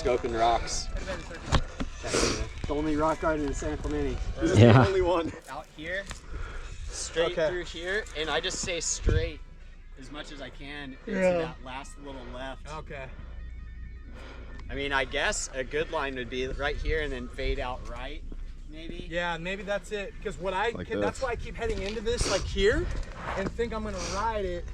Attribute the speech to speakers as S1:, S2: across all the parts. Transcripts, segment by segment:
S1: scoping rocks. That's the only rock garden in San Clemente.
S2: This is the only one.
S1: Out here, straight through here, and I just say straight as much as I can into that last little left.
S3: Okay.
S1: I mean, I guess a good line would be right here and then fade out right, maybe.
S3: Yeah, maybe that's it. Because what that's why I keep heading into this like here, and think I'm gonna ride it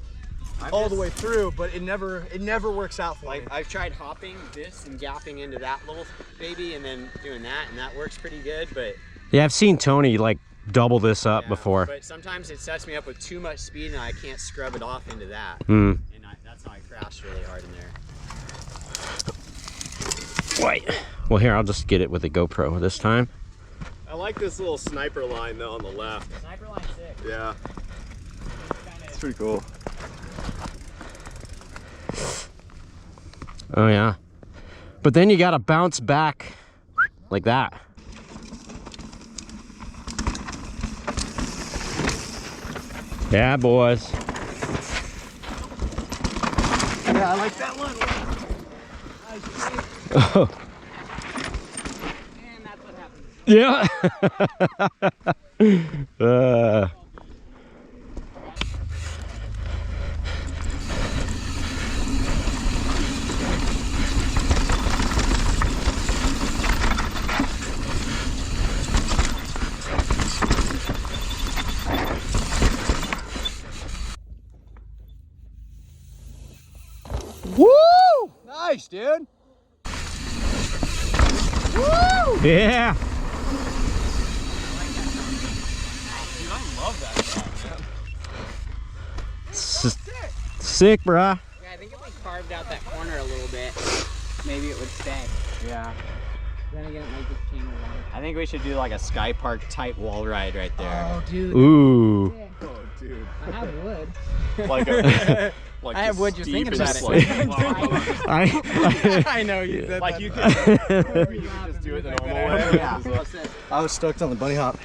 S3: all the way through, but it never works out for me.
S1: I've tried hopping this and gapping into that little baby, and then doing that, and that works pretty good. But
S4: yeah, I've seen Tony like double this up before.
S1: But sometimes it sets me up with too much speed, and I can't scrub it off into that.
S4: Mm.
S1: And that's how I crash really hard in there.
S4: Wait. Well, here, I'll just get it with the GoPro this time.
S2: I like this little sniper line though on the left.
S1: Sniper line's sick.
S2: Yeah. It's pretty cool.
S4: Oh yeah. But then you gotta bounce back like that. Yeah, boys.
S3: Yeah, I like that one.
S4: Oh.
S1: And that's what happens.
S4: Yeah.
S3: Woo! Nice, dude. Woo!
S4: Yeah.
S2: Dude, I love that shot, man.
S4: Sick, bruh.
S1: Yeah, I think if we carved out that corner a little bit, maybe it would stay.
S3: Yeah.
S1: Then again, it might just change around. I think we should do like a Sky Park type wall ride right there.
S3: Oh, dude.
S4: Ooh.
S2: Oh, dude.
S1: I have wood.
S2: Like a, like
S1: I have wood just thinking about it.
S4: I
S3: know you.
S2: Like you could just do it the normal way.
S1: Yeah.
S3: I was stoked on the bunny hop.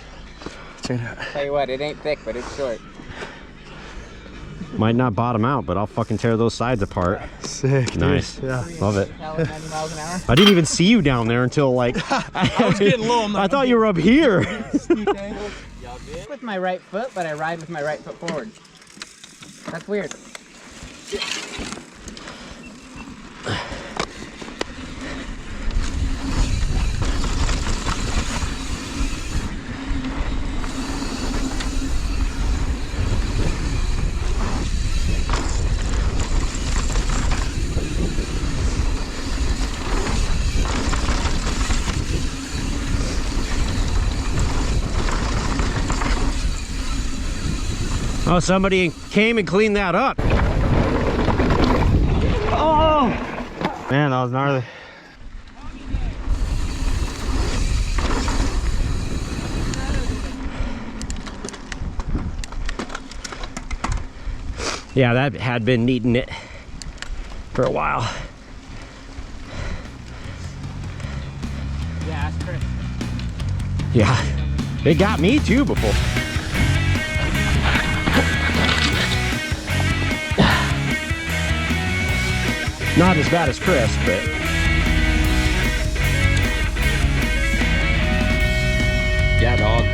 S3: Check it out.
S1: Tell you what, it ain't thick, but it's short.
S4: Might not bottom out, but I'll fucking tear those sides apart.
S3: Sick.
S4: Nice.
S3: Dude. Yeah.
S4: Love it.
S1: 90 miles an hour.
S4: I didn't even see you down there until like
S3: I was getting low on
S4: I thought you were up here.
S1: With my right foot, but I ride with my right foot forward. That's weird.
S4: Oh, somebody came and cleaned that up. Oh! Man, that was gnarly. Yeah, that had been needing it for a while.
S1: Yeah, that's Chris.
S4: Yeah, it got me too before. Not as bad as Chris, but yeah, dog.